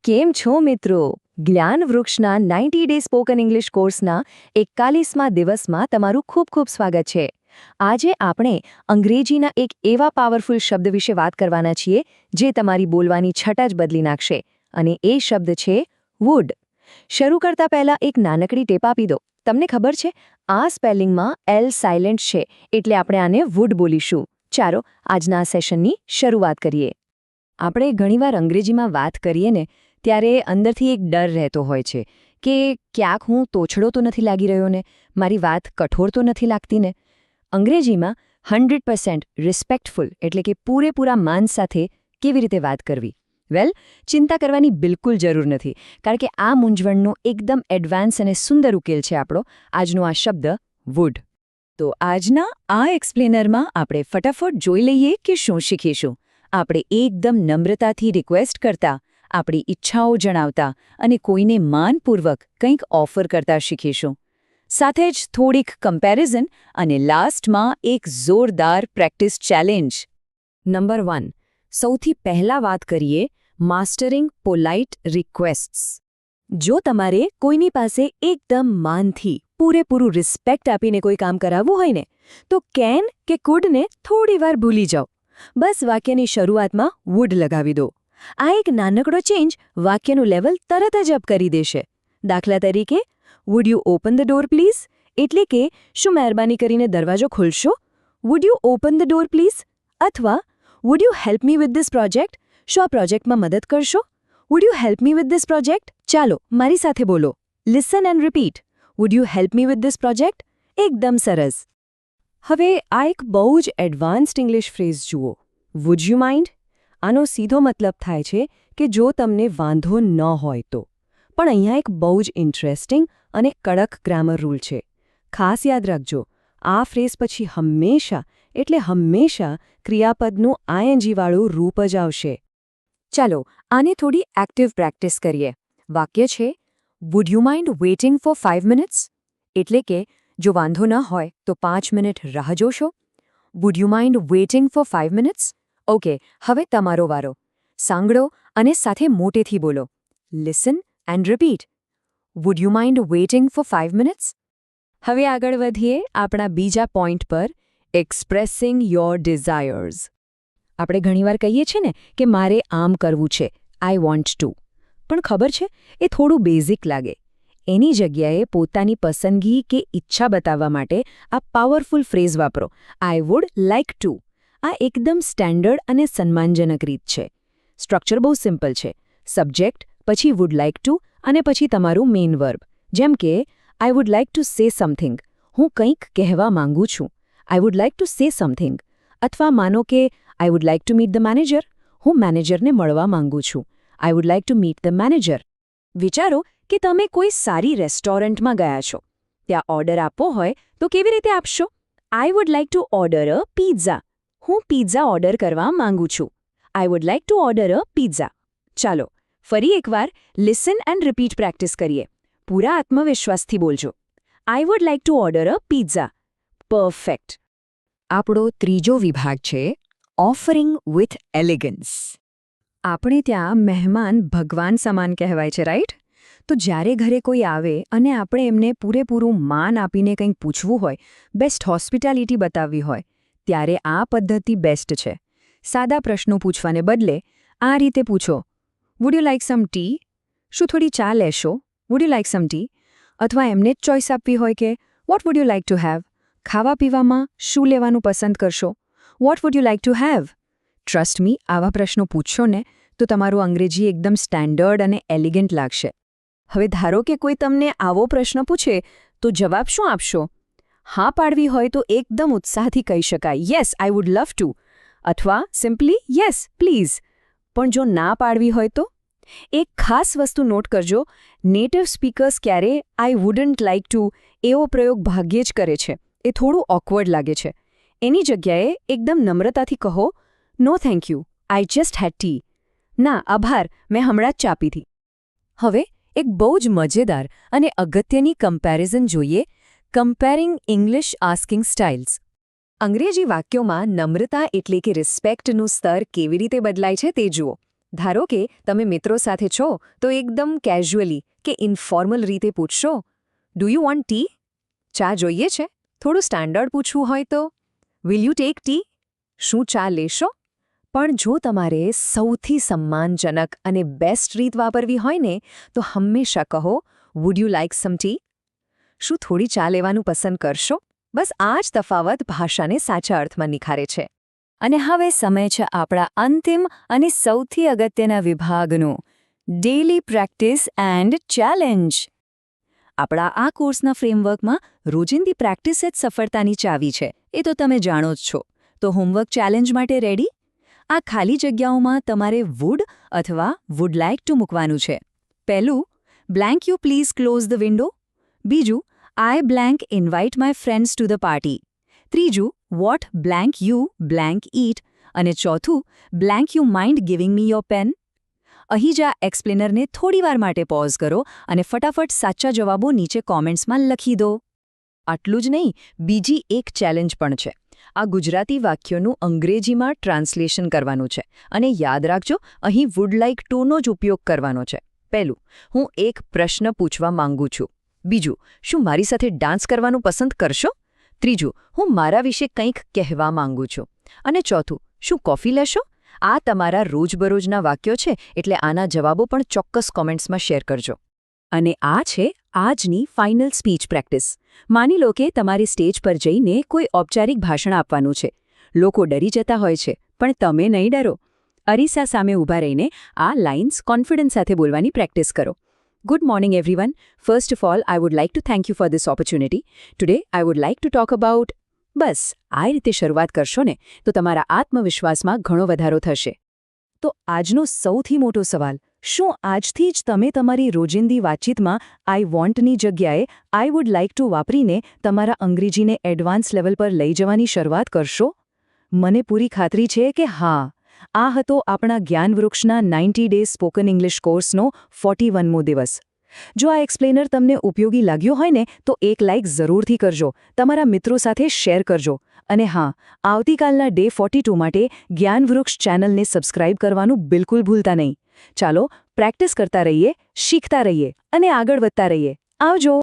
કેમ છો મિત્રો? જ્ઞાન વૃક્ષના 90 ડે સ્પોકન ઇંગ્લિશ કોર્સના 41મા દિવસમાં તમારું ખૂબ ખૂબ સ્વાગત છે. આજે આપણે અંગ્રેજીના એક એવા પાવરફુલ શબ્દ વિશે વાત કરવાના છીએ જે તમારી બોલવાની છટા જ બદલી નાખશે, અને એ શબ્દ છે વુડ. શરૂ કરતા પહેલા એક નાનકડી ટેપ આપી દો. તમને ખબર છે, આ સ્પેલિંગમાં એલ સાયલેન્ટ છે, એટલે આપણે આને વુડ બોલીશું. ચાલો આજના સેશનની શરૂઆત કરીએ. આપણે ઘણીવાર અંગ્રેજીમાં વાત કરીએ ને ત્યારે અંદરથી એક ડર રહેતો હોય છે કે ક્યાંક હું તોછડો તો નથી લાગી રહ્યો ને, મારી વાત કઠોર તો નથી લાગતી ને. અંગ્રેજીમાં 100% રિસ્પેક્ટફુલ એટલે કે પૂરેપૂરા માન સાથે કેવી રીતે વાત કરવી? વેલ, ચિંતા કરવાની બિલકુલ જરૂર નથી, કારણ કે આ મૂંઝવણનો એકદમ એડવાન્સ અને સુંદર ઉકેલ છે આપણો આજનો આ શબ્દ વુડ. તો આજના આ એક્સપ્લેનરમાં આપણે ફટાફટ જોઈ લઈએ કે શું શીખીશું. આપણે એકદમ નમ્રતાથી રિક્વેસ્ટ કરતા, આપણી ઈચ્છાઓ જણાવતા અને કોઈને માનપૂર્વક કંઈક ઓફર કરતા શીખીશું. સાથે જ થોડીક કમ્પેરિઝન અને લાસ્ટમાં એક જોરદાર પ્રેક્ટિસ ચેલેન્જ. નંબર 1, સૌથી પહેલા વાત કરીએ માસ્ટરિંગ પોલાઇટ રિક્વેસ્ટ્સ. જો તમારે કોઈની પાસે એકદમ માનથી પૂરેપૂરું રિસ્પેક્ટ આપીને કોઈ કામ કરાવવું હોય ને, તો કેન કે કુડને થોડીવાર ભૂલી જાઓ. બસ વાક્યની શરૂઆતમાં વુડ લગાવી દો. આ એક નાનકડો ચેન્જ વાક્યનું લેવલ તરત જ અપ કરી દેશે. દાખલા તરીકે, would you open the door please? એટલે કે શું મહેરબાની કરીને દરવાજો ખોલશો? Would you open the door please? અથવા would you help me with this project? શું આ પ્રોજેક્ટમાં મદદ કરશો? Would you help me with this project? ચાલો મારી સાથે બોલો. Listen and repeat. Would you help me with this project? એકદમ સરસ. હવે આ એક બહુ જ એડવાન્સ્ડ ઇંગ્લિશ ફ્રેઝ જુઓ, વુડ યુ માઇન્ડ? આનો સીધો મતલબ થાય છે કે જો તમને વાંધો ન હોય તો. પણ અહીંયા એક બહુ જ ઇન્ટરેસ્ટિંગ અને કડક ગ્રામર રૂલ છે. ખાસ યાદ રાખજો, આ ફ્રેઝ પછી હંમેશા એટલે હંમેશા ક્રિયાપદનું આઈએનજી વાળું રૂપ જ આવશે. ચાલો આને થોડી એક્ટિવ પ્રેક્ટિસ કરીએ. વાક્ય છે, would you mind waiting for 5 minutes? એટલે કે જો વાંધો ન હોય તો 5 મિનિટ રાહ જોશો? Would you mind waiting for 5 minutes? Okay, હવે તમારો વારો. સાંભળો અને સાથે મોટેથી બોલો. Listen and repeat. Would you mind waiting for 5 minutes? હવે આગળ વધીએ આપણા બીજા પોઈન્ટ પર, એક્સપ્રેસિંગ યોર ડિઝાયર્સ. આપણે ઘણીવાર કહીએ છીએ ને કે મારે આમ કરવું છે, આઈ વોન્ટ ટુ. પણ ખબર છે, એ થોડું બેઝિક લાગે. એની જગ્યાએ પોતાની પસંદગી કે ઈચ્છા બતાવવા માટે આ પાવરફુલ ફ્રેઝ વાપરો, આઈ વુડ લાઇક ટુ. આ એકદમ સ્ટેન્ડર્ડ અને સન્માનજનક રીત છે. સ્ટ્રક્ચર બહુ સિમ્પલ છે. સબ્જેક્ટ, પછી વુડ લાઇક ટુ અને પછી તમારું મેઇન વર્બ. જેમ કે આઈ would like to say something. હું કંઈક કહેવા માંગુ છું. આઈ would like to say something. અથવા માનો કે આઈ would like to meet the manager. હું મેનેજરને મળવા માંગુ છું. આઈ would like to meet the manager. વિચારો કે તમે કોઈ સારી રેસ્ટોરન્ટમાં ગયા છો. ત્યાં ઓર્ડર આપવો હોય તો કેવી રીતે આપશો? આઈ would like two order a pizza. હું પિઝા ઓર્ડર કરવા માંગુ છું. આઈ would like two order a pizza. ચાલો ફરી એકવાર લિસન એન્ડ રિપીટ પ્રેક્ટિસ કરીએ. પૂરા આત્મવિશ્વાસથી બોલજો. આઈ would like two order a pizza. Perfect. આપણો ત્રીજો વિભાગ છે ઓફરિંગ વિથ એલિગન્સ. આપણે ત્યાં મહેમાન ભગવાન સમાન કહેવાય છે, રાઈટ? તો જ્યારે ઘરે કોઈ આવે અને આપણે એમને પૂરેપૂરું માન આપીને કંઈક પૂછવું હોય, બેસ્ટ હોસ્પિટાલિટી બતાવવી હોય, ત્યારે આ પદ્ધતિ બેસ્ટ છે. સાદા પ્રશ્નો પૂછવાને બદલે આ રીતે પૂછો, would you like some tea? શું થોડી ચા લેશો? Would you like some tea? અથવા એમને જ ચોઇસ આપવી હોય કે what would you like to have? ખાવા પીવામાં શું લેવાનું પસંદ કરશો? What would you like to have? Trust me, આવા પ્રશ્નો પૂછશો ને તો તમારું અંગ્રેજી એકદમ સ્ટેન્ડર્ડ અને એલિગન્ટ લાગશે. હવે ધારો કે કોઈ તમને આવો પ્રશ્ન પૂછે તો જવાબ શું આપશો? હા પાડવી હોય તો એકદમ ઉત્સાહથી કહી શકાય, yes I would love to. અથવા સિમ્પલી યસ પ્લીઝ. પણ જો ના પાડવી હોય તો? એક ખાસ વસ્તુ નોટ કરજો, નેટિવ સ્પીકર્સ ક્યારે આઈ વુડન્ટ લાઇક ટુ એવો પ્રયોગ ભાગ્યે જ કરે છે. એ થોડું ઓકવર્ડ લાગે છે. એની જગ્યાએ એકદમ નમ્રતાથી કહો, no thank you, I just had tea. ના આભાર, મેં હમણાં જ ચા પીધી. હવે એક બહુ જ મજેદાર અને અગત્યની કમ્પેરિઝન જોઈએ, કમ્પેરિંગ ઇંગ્લિશ આસ્કિંગ સ્ટાઇલ્સ. અંગ્રેજી વાક્યોમાં નમ્રતા એટલે કે રિસ્પેક્ટનું સ્તર કેવી રીતે બદલાય છે તે જુઓ. ધારો કે તમે મિત્રો સાથે છો તો એકદમ કેઝ્યુઅલી કે ઇન્ફોર્મલ રીતે પૂછશો, ડુ યુ વોન્ટ ટી? ચા જોઈએ છે? થોડું સ્ટાન્ડર્ડ પૂછવું હોય તો, વિલ યુ ટેક ટી? શું ચા લેશો? પણ જો તમારે સૌથી સન્માનજનક અને બેસ્ટ રીત વાપરવી હોય ને તો હંમેશા કહો, would you like some tea? શું થોડી ચા લેવાનું પસંદ કરશો? બસ આ જ તફાવત ભાષાને સાચા અર્થમાં નિખારે છે. અને હવે સમય છે આપણા અંતિમ અને સૌથી અગત્યના વિભાગનો, ડેઇલી પ્રેક્ટિસ એન્ડ ચેલેન્જ. આપણા આ કોર્સના ફ્રેમવર્કમાં રોજિંદી પ્રેક્ટિસ જ સફળતાની ચાવી છે, એ તો તમે જાણો જ છો. તો હોમવર્ક ચેલેન્જ માટે રેડી? આ ખાલી જગ્યાઓમાં તમારે વુડ અથવા વુડ લાઇક ટુ મૂકવાનું છે. પહેલું, blank you please close the window. બીજું, I blank invite my friends to the party. ત્રીજું, what blank you blank eat. અને ચોથું, blank you mind giving me your pen. અહીં જ આ એક્સપ્લેનરને થોડીવાર માટે પોઝ કરો અને ફટાફટ સાચા જવાબો નીચે કોમેન્ટ્સમાં લખી દો. આટલું જ નહીં, બીજી એક ચેલેન્જ પણ છે. આ ગુજરાતી વાક્યોનું અંગ્રેજીમાં ટ્રાન્સલેશન કરવાનું છે અને યાદ રાખજો, અહીં વુડ લાઇક ટુનો જ ઉપયોગ કરવાનો છે. પહેલું, હું એક પ્રશ્ન પૂછવા માંગુ છું. બીજું, શું મારી સાથે ડાન્સ કરવાનું પસંદ કરશો? ત્રીજું, હું મારા વિશે કંઈક કહેવા માંગુ છું. અને ચોથું, શું કોફી લેશો? આ તમારા રોજબરોજના વાક્યો છે, એટલે આના જવાબો પણ ચોક્કસ કોમેન્ટ્સમાં શેર કરજો. અને આ છે આજની ફાઇનલ સ્પીચ પ્રેક્ટિસ. માની લો કે તમારે સ્ટેજ પર જઈને કોઈ ઔપચારિક ભાષણ આપવાનું છે. લોકો ડરી જતા હોય છે, પણ તમે નહીં ડરો. અરીસા સામે ઊભા રહીને આ લાઇન્સ કોન્ફિડન્સ સાથે બોલવાની પ્રેક્ટિસ કરો. Good morning everyone. First of all, I would like to thank you for this opportunity. Today I would like to talk about. બસ આ રીતે શરૂઆત કરશો ને તો તમારા આત્મવિશ્વાસમાં ઘણો વધારો થશે. તો આજનો સૌથી મોટો સવાલ, શું આજથી જ તમે તમારી રોજિંદી વાતચીતમાં આઈ વોન્ટની જગ્યાએ આઈ વુડ લાઇક ટુ વાપરીને તમારા અંગ્રેજીને એડવાન્સ લેવલ પર લઈ જવાની શરૂઆત કરશો? મને પૂરી ખાતરી છે કે હા. આ હતો આપણા જ્ઞાનવૃક્ષના 90 ડેઝ સ્પોકન ઇંગ્લિશ કોર્સનો 41મો દિવસ. જો આ એક્સપ્લેનર તમને ઉપયોગી લાગ્યો હોય ને તો એક લાઇક જરૂરથી કરજો, તમારા મિત્રો સાથે શેર કરજો. અને હા, આવતીકાલના ડે 42 માટે જ્ઞાનવૃક્ષ ચેનલને સબસ્ક્રાઇબ કરવાનું બિલકુલ ભૂલતા નહીં. ચાલો પ્રેક્ટિસ કરતા રહીએ, શીખતા રહીએ અને આગળ વધતા રહીએ. આવજો.